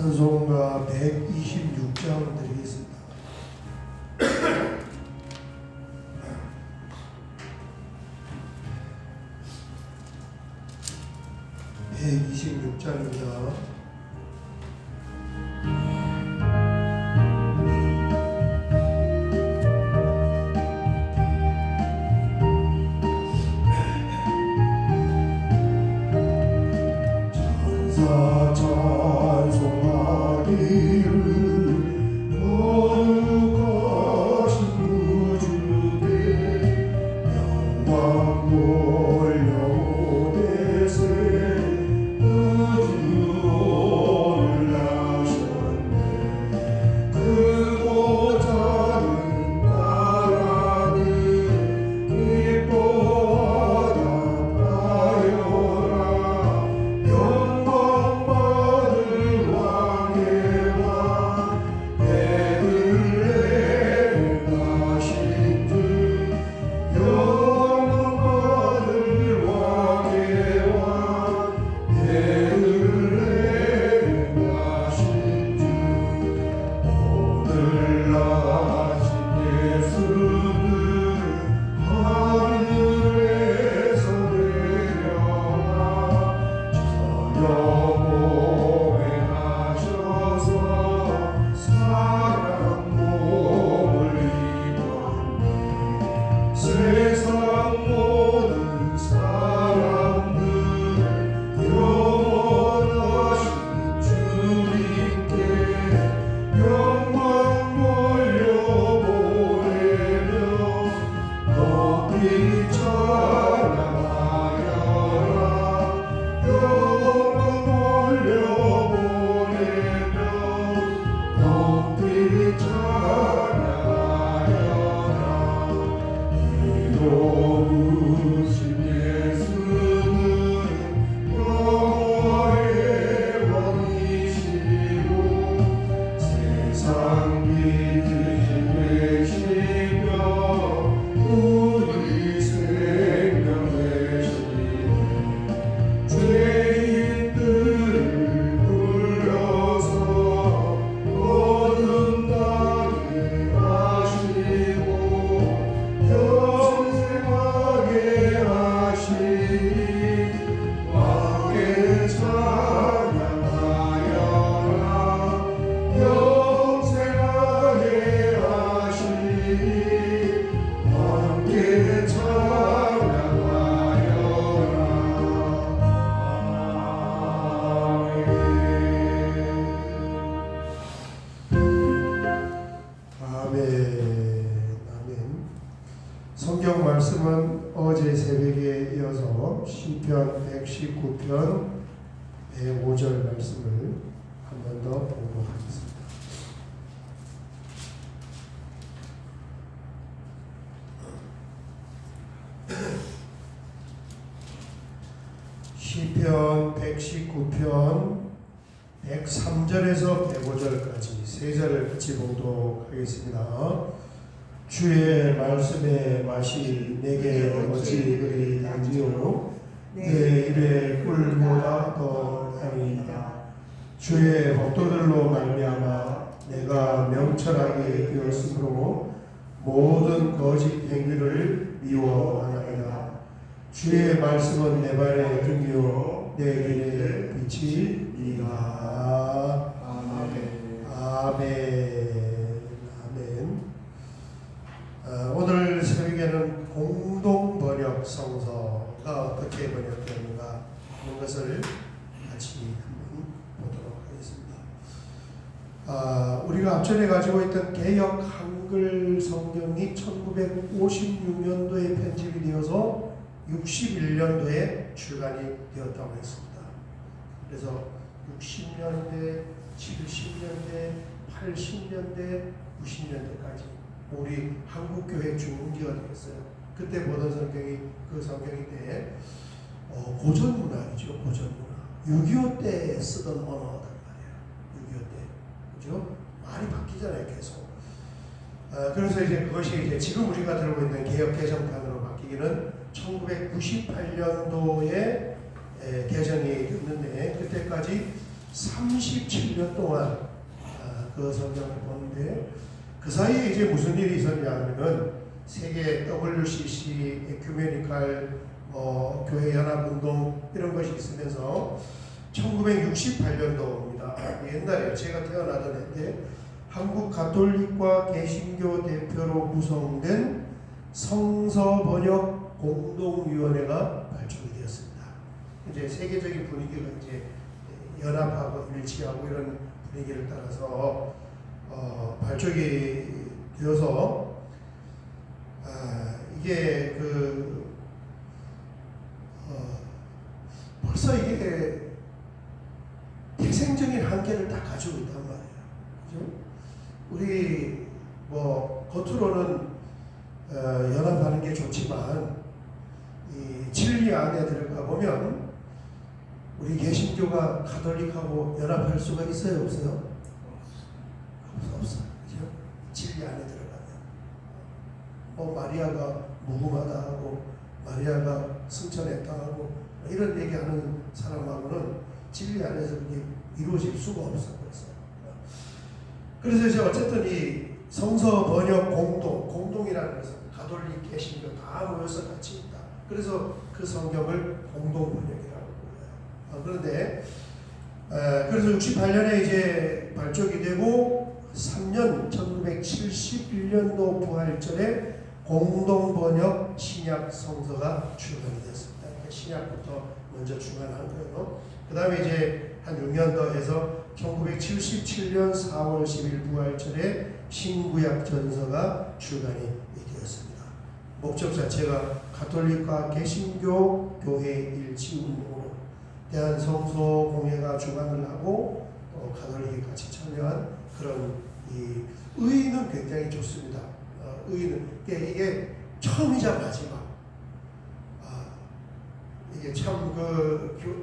찬송가 126장 드리겠습니다. 126장입니다. 성경 말씀은 어제 새벽에 이어서 시편 119편 105절 말씀을 한 번 더 봉독하겠습니다. 시편 119편 103절에서 105절까지 세 절을 같이 봉독하겠습니다. 주의 말씀의 맛이 내게 어찌 그리 단지요 내 입에 꿀보다 더 달이니라. 주의 법도들로 말미암아 내가 명철하게 되었으므로 모든 거짓 행위를 미워하나이다. 주의 말씀은 내 발의 등이요 내 길의 빛이니라. 아멘. 아멘. 오늘 새벽에는 공동 번역 성서가 어떻게 번역되는가 하는 것을 같이 한번 보도록 하겠습니다. 우리가 앞전에 가지고 있던 개역 한글 성경이 1956년도에 편집이 되어서 61년도에 출간이 되었다고 했습니다. 그래서 60년대, 70년대, 80년대, 90년대까지 우리 한국교회 중기가 되었어요. 그때 보던 성경이 그 성경인데 고전문학이죠. 고전문학. 6.25 때 쓰던 언어단 말이에요. 6.25 때. 그죠? 많이 바뀌잖아요. 계속. 그래서 이제 그것이 이제 지금 우리가 들고 있는 개역 개정판으로 바뀌기는 1998년도에 개정이 됐는데 그때까지 37년 동안 그 성경을 보는데 그 사이에 이제 무슨 일이 있었냐 하면은 세계 WCC 에큐메니칼 교회 연합운동 이런 것이 있으면서 1968년도입니다. 옛날에 제가 태어나던 해인데 한국 가톨릭과 개신교 대표로 구성된 성서 번역 공동위원회가 발족이 되었습니다. 이제 세계적인 분위기가 이제 연합하고 일치하고 이런 분위기를 따라서 발족이 되어서 이게 벌써 이게 태생적인 한계를 딱 가지고 있단 말이에요. 그죠? 우리 겉으로는 연합하는 게 좋지만 이 진리 안에 들어가 보면 우리 개신교가 가톨릭하고 연합할 수가 있어요, 없어요? 없어요. 그죠? 진리 안에 들어가면 마리아가 무궁하다 하고 마리아가 승천했다 하고 이런 얘기하는 사람하고는 진리 안에서 그게 이루어질 수가 없어. 그래서 이제 어쨌든 이 성서 번역 공동이라는 것은 가톨릭, 개신교 다 모여서 같이 있다. 그래서 그 성경을 공동 번역이라고 불러요. 그런데 그래서 68년에 이제 발족이 되고 3년 1971년도 부활절에 공동 번역 신약 성서가 출간이 됐습니다. 그러니까 신약부터 먼저 출간한 거예요. 그 다음에 이제 한 6년 더 해서 1977년 4월 10일 부활절에 신구약 전서가 출간이 되었습니다. 목적 자체가 가톨릭과 개신교 교회 일치 운동으로 대한성서 공회가 주관을 하고 또 가톨릭이 같이 참여한 그런 이 의의는 굉장히 좋습니다. 의의는 이게 처음이자 마지막. 이게 참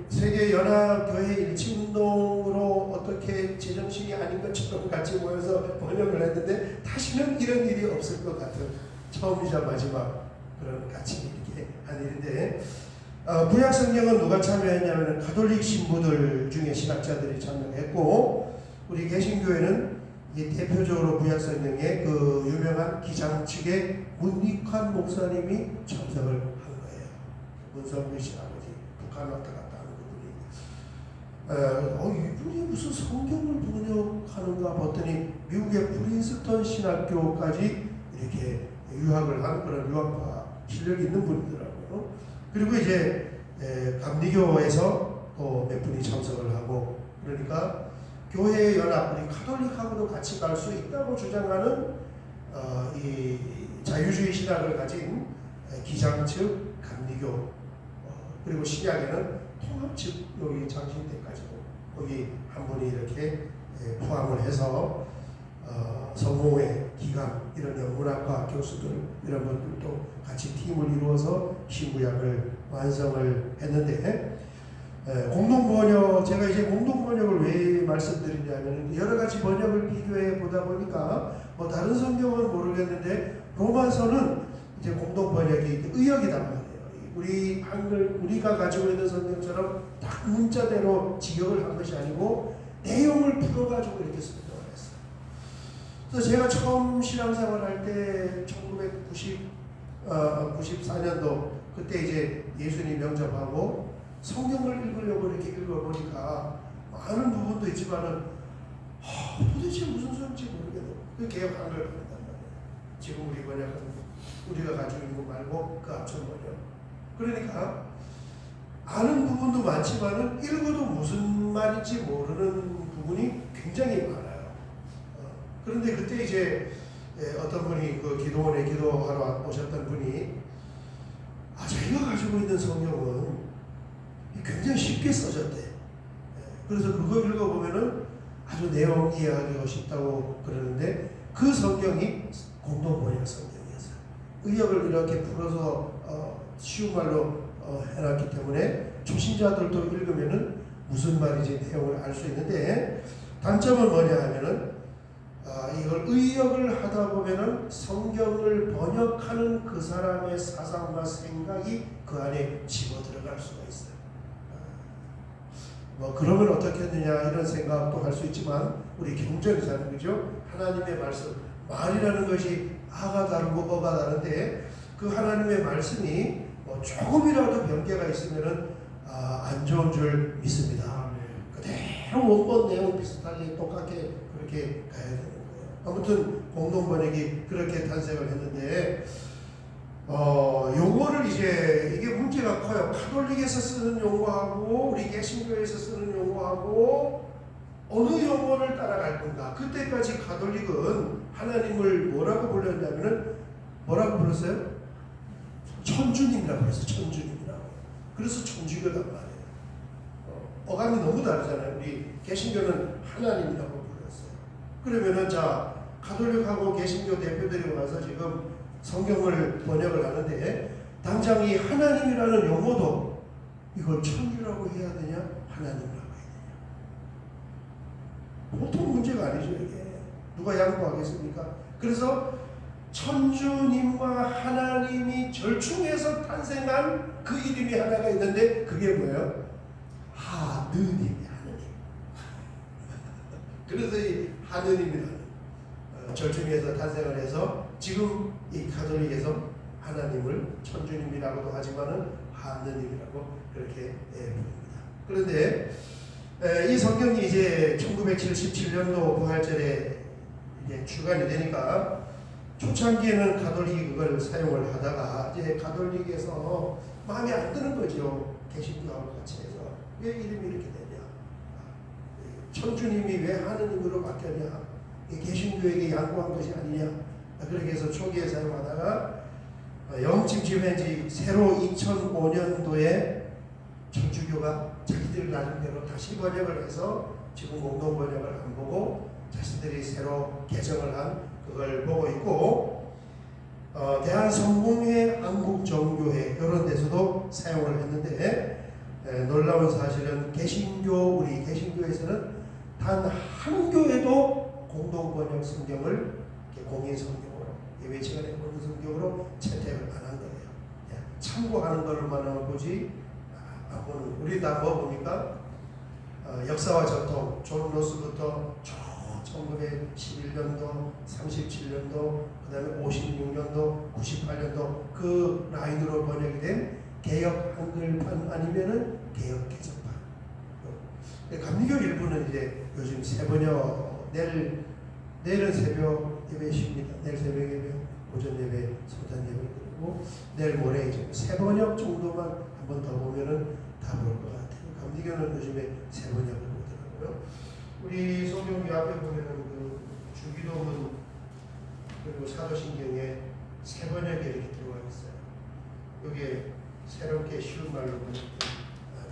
세계 연합 교회 일치 운동으로 어떻게 제정신이 아닌 것처럼 같이 모여서 번역을 했는데 다시는 이런 일이 없을 것 같은 처음이자 마지막 그런 같이 이렇게 한 일인데 구약 성경은 누가 참여했냐면 가톨릭 신부들 중에 신학자들이 참여했고 우리 개신교회는 대표적으로 구약 성경의 그 유명한 기장측의 문익환 목사님이 참석을 한 거예요. 문성규 씨 아버지 북한 왔다 갔다 하는 그분이 이분이 무슨 성경을 번역하는가 봤더니 미국의 프린스턴 신학교까지 이렇게 유학을 한 그런 유학파 실력이 있는 분이더라고요. 그리고 이제 감리교에서 또 몇 분이 참석을 하고 그러니까 교회 연합 우리 가톨릭하고도 같이 갈 수 있다고 주장하는 이 자유주의 신학을 가진 기장측 감리교 그리고 신약에는 통합측 여기 장신대까지도 거기 한 분이 이렇게 포함을 해서 성공회 기감 이런 연문학과 교수들 이런 분들도 같이 팀을 이루어서 신구약을 완성을 했는데 공동번역 제가 이제 공동번역을 왜 말씀드리냐면 여러 가지 번역을 비교해 보다 보니까 다른 성경은 모르겠는데 로마서는 이제 공동번역이 의역이단 말이에요. 우리 한글 우리가 가지고 있는 성경처럼 딱 문자대로 지역을 한 것이 아니고 내용을 풀어가지고 이렇게 설명을 했어요. 그래서 제가 처음 신앙생활할 때 1994년도 그때 이제 예수님 영접하고 성경을 읽으려고 이렇게 읽어보니까 많은 부분도 있지만은 도대체 무슨 소리인지 모르겠어요. 그 개혁 한글 번역단 말이에요. 지금 우리 번역은 우리가 가지고 있는 거 말고 그 앞선 번역. 그러니까 아는 부분도 많지만은 읽어도 무슨 말인지 모르는 부분이 굉장히 많아요. 그런데 그때 이제 어떤 분이 그 기도원에 기도하러 오셨던 분이 자기가 가지고 있는 성경은 굉장히 쉽게 써졌대. 그래서 그거 읽어보면은 아주 내용 이해하기가 쉽다고 그러는데 그 성경이 공동번역 성경이었어요. 의역을 이렇게 풀어서 쉬운 말로 해놨기 때문에 초신자들도 읽으면은 무슨 말인지 내용을 알 수 있는데 단점은 뭐냐 하면은 이걸 의역을 하다 보면은 성경을 번역하는 그 사람의 사상과 생각이 그 안에 집어 들어갈 수가 있어요. 뭐 그러면 어떻겠느냐 이런 생각도 할 수 있지만 우리 경전이잖아요, 그죠? 하나님의 말씀, 말이라는 것이 아가 다르고 어가 다른데 그 하나님의 말씀이 뭐 조금이라도 변개가 있으면은 안 좋은 줄 믿습니다. 그대로 원본 내용 비슷하게 똑같게 그렇게 가야 되는 거예요. 아무튼 공동 번역이 그렇게 탄생을 했는데 용어를 이제 이게 문제가 커요. 가톨릭에서 쓰는 용어하고 우리 개신교에서 쓰는 용어하고 어느 용어를 따라갈 건가? 그때까지 가톨릭은 하나님을 뭐라고 불렀냐면은 뭐라고 불렀어요? 천주님이라고 불렀어요. 천주님이라고. 그래서 천주교단 말이에요. 어감이 너무 다르잖아요. 우리 개신교는 하나님이라고 불렀어요. 그러면은 자 가톨릭하고 개신교 대표들이 와서 지금 성경을 번역을 하는데 당장 이 하나님이라는 용어도 이걸 천주라고 해야 되냐 하나님이라고 해야 되냐 보통 문제가 아니죠. 이게 누가 양보하겠습니까? 그래서 천주님과 하나님이 절충해서 탄생한 그 이름이 하나가 있는데 그게 뭐예요? 하느님, 하느님. 그래서 이 하느님이라는 절충해서 탄생을 해서 지금 이 가톨릭에서 하나님을 천주님이라고도 하지만은 하느님이라고 그렇게 부릅니다. 그런데 이 성경이 이제 1977년도 부활절에 이제 출간이 되니까 초창기에는 가톨릭이 그걸 사용을 하다가 이제 가톨릭에서 마음에 안 드는 거죠. 개신교하고 같이 해서 왜 이름이 이렇게 되냐? 천주님이 왜 하느님으로 바뀌었냐? 개신교에게 양보한 것이 아니냐? 그렇게 해서 초기에 사용하다가 영찜집에 새로 2005년도에 천주교가 자기들 나름대로 다시 번역을 해서 지금 공동 번역을 안 보고 자신들이 새로 개정을 한 그걸 보고 있고 대한성공회 한국정교회 이런 데서도 사용을 했는데 놀라운 사실은 개신교 우리 개신교에서는 단 한 교회도 공동 번역 성경을 공인 성경으로 예배시간에 보는 성경으로 채택을 안 한 거예요. 참고하는 것만 보지 안 보는. 우리 다 뭐 봅니까? 역사와 전통 존 로스부터 1911년도, 37년도, 그 다음에 56년도, 98년도 그 라인으로 번역이 된 개역 한글판 아니면은 개역 개정판. 감리교 일부는 이제 요즘 새번역 내일은 새벽 예배 쉽니다. 내일 새벽 예배, 오전 예배, 성탄 예배 그리고 내일 모레 이제 새번역 정도만 한번 더 보면은 다 볼 것 같아요. 감리교는 요즘에 새번역을 보더라고요. 우리 성경 앞에 보면은 그 주기도문 그리고 사도신경에 새번역에 이렇게 들어와 있어요. 이게 새롭게 쉬운 말로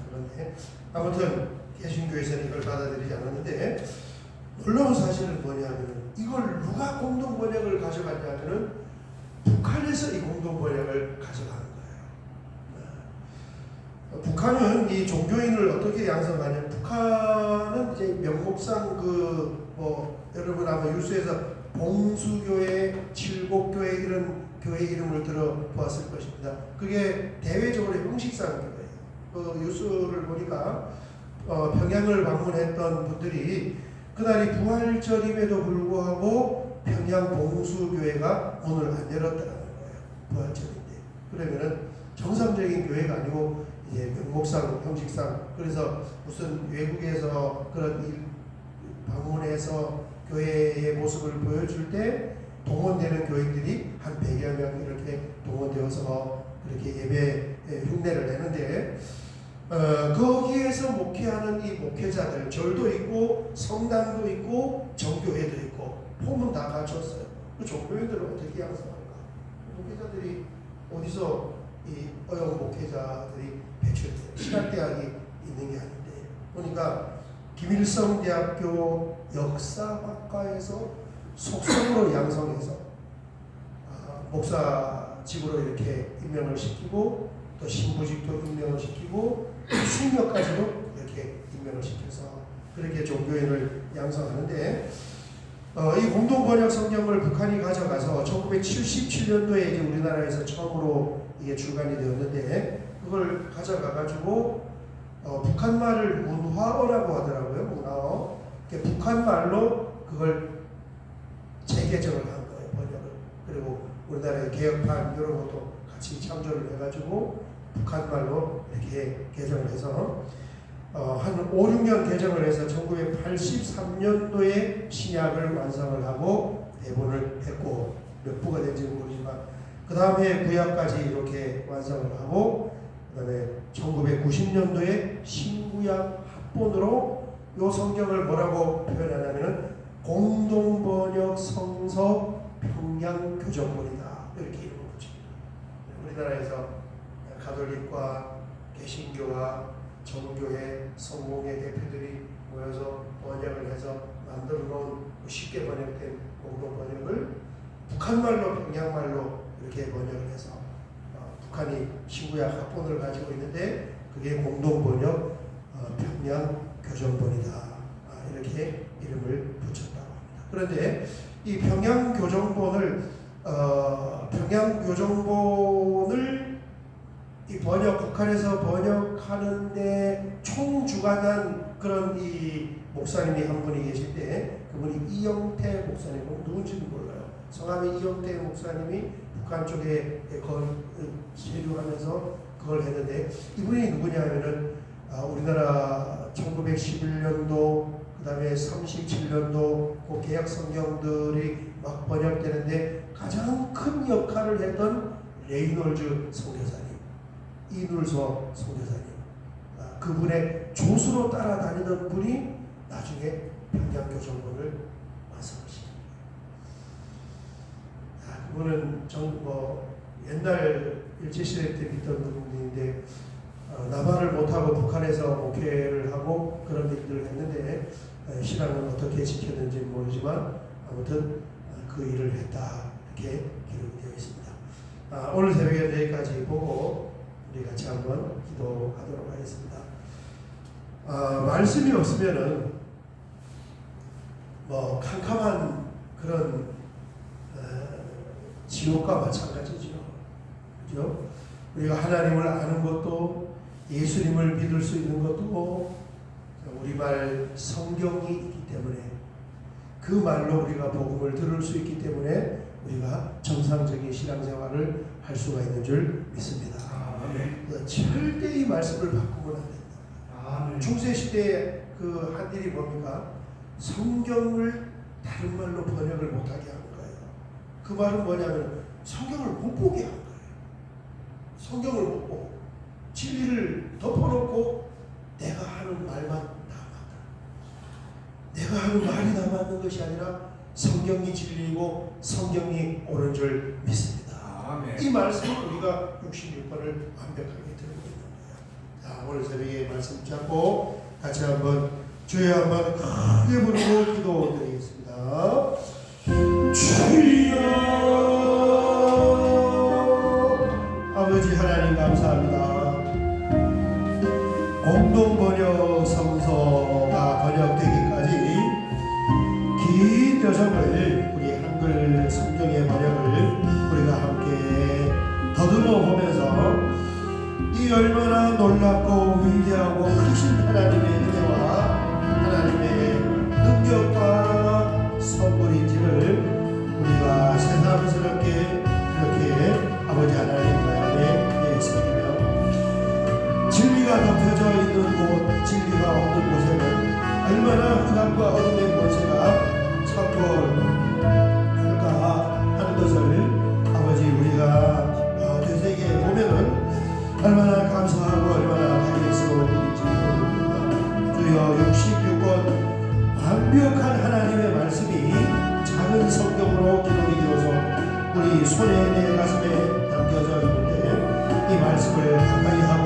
그런데 아무튼 개신교에서는 이걸 받아들이지 않았는데 놀라운 사실은 뭐냐면은 이걸 누가 공동 번역을 가져갔냐면은 북한에서 이 공동 번역을 가져가는 거예요. 북한은 이 종교인을 어떻게 양성하냐? 북한은 이제 명목상 여러분 아마 뉴스에서 봉수교회, 칠곡교회 이런 교회 이름을 들어보았을 것입니다. 그게 대외적으로 형식상 교회예요. 그 뉴스를 보니까 평양을 방문했던 분들이 그날이 부활절임에도 불구하고 평양 봉수교회가 문을 안 열었다는 거예요. 부활절인데. 그러면은 정상적인 교회가 아니고 이제 명목상, 형식상 그래서 무슨 외국에서 그런 방문해서 교회의 모습을 보여줄 때 동원되는 교인들이 한 100여 명 이렇게 동원되어서 그렇게 예배 흉내를 내는데 거기에서 목회하는 이 목회자들 절도 있고 성당도 있고 정교회도 있고 폼은 다 갖췄어요. 그 종교인들은 어떻게 양성할까? 목회자들이 어디서 이 어영 목회자들이 배출돼요? 신학대학이 있는 게 아닌데 보니까 김일성대학교 역사학과에서 속성으로 양성해서 목사직으로 이렇게 임명을 시키고 또 신부직도 임명을 시키고 수녀까지도 이렇게 임명을 시켜서 그렇게 종교인을 양성하는데 이 공동번역 성경을 북한이 가져가서 1977년도에 이제 우리나라에서 처음으로 이게 출간이 되었는데 그걸 가져가가지고 북한말을 문화어라고 하더라고요. 문화어. 북한말로 그걸 재개정을 한 거예요. 번역을. 그리고 우리나라의 개혁판 이런 것도 같이 참조를 해가지고 북한말로 이렇게 개정을 해서 한 5, 6년 개정을 해서 1983년도에 신약을 완성을 하고 대본을 했고 몇 부가 된지는 모르지만 그 다음에 구약까지 이렇게 완성을 하고 그 다음에 1990년도에 신구약 합본으로 이 성경을 뭐라고 표현하냐면 공동번역 성서 평양교정본이다 이렇게 이름을 붙입니다. 우리나라에서 가톨릭과 개신교와 정교회, 성공회 대표들이 모여서 번역을 해서 만들어 놓은 쉽게 번역된 공동 번역을 북한말로 평양말로 이렇게 번역을 해서 북한이 신구약 합본을 가지고 있는데 그게 공동 번역 평양교정본이다 이렇게 이름을 붙였다고 합니다. 그런데 이 평양교정본을 이 북한에서 번역하는데 총주관한 그런 이 목사님이 한 분이 계신데 그분이 이영태 목사님, 누군지는 몰라요. 성함이 이영태 목사님이 북한 쪽에 체류하면서 그걸 했는데 이분이 누구냐면은 우리나라 1911년도 그 다음에 37년도 그 개혁 성경들이 막 번역되는데 가장 큰 역할을 했던 레이놀즈 선교사님, 이눌서 선교사님, 그분의 조수로 따라다니던 분이 나중에 평양교정본을 완성하신 거예요. 그분은 옛날 일제시대 때 있던 분인데 남한을 못하고 북한에서 목회를 하고 그런 일들을 했는데 신앙은 어떻게 지켰는지 모르지만 아무튼 그 일을 했다 이렇게 기록되어 있습니다. 오늘 새벽에 여기까지 보고 우리 같이 한번 기도하도록 하겠습니다. 말씀이 없으면은 캄캄한 그런 지옥과 마찬가지죠. 그죠? 우리가 하나님을 아는 것도 예수님을 믿을 수 있는 것도 우리말 성경이 있기 때문에 그 말로 우리가 복음을 들을 수 있기 때문에 우리가 정상적인 신앙생활을 할 수가 있는 줄 믿습니다. 절대 이 말씀을 바꾸면 안 된다. 중세시대에 그 한 일이 뭡니까? 성경을 다른 말로 번역을 못하게 하는 거예요. 그 말은 뭐냐면 성경을 못 보게 한 거예요. 성경을 못 보고 진리를 덮어놓고 내가 하는 말만 다 맞다. 내가 하는 말이 다 맞는 것이 아니라 성경이 진리이고 성경이 옳은 줄 믿습니다. 이 말씀을 우리가 66번을 완벽하게 들고 있는 거예요. 자, 오늘 새벽에 말씀 잡고 같이 한번 주여 한번 크게 부르고 기도드리겠습니다. 주여 아버지 하나님 감사합니다. 공동번역 성서가 번역되기까지 긴 여정을 우리 한글 성경의 번역을 우리가 함께 더듬어 보면서 이 얼마나 놀랍고 위대하고 크신 하나님의 은혜와 하나님의 능력과 선물인지를 우리가 새삼스럽게 이렇게 아버지 하나님 안에 새기며 진리가 덮여져 있는 곳, 진리가 없는 곳에는 얼마나 흑암과 어둠의 권세가 창궐할까 하는 것을 아버지 우리가 되새겨 보면은 얼마나 감사하고 얼마나 다행스러운 일인지 모릅니다. 주여 66권 완벽한 하나님의 말씀이 작은 성경으로 기록이 되어서 우리 손에 내 가슴에 담겨져 있는데 이 말씀을 가까이 하고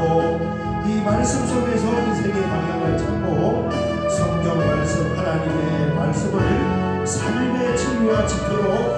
이 말씀 속에서 인생의 방향을 찾고 성경 말씀 하나님의 말씀을 삶의 진리와 지표로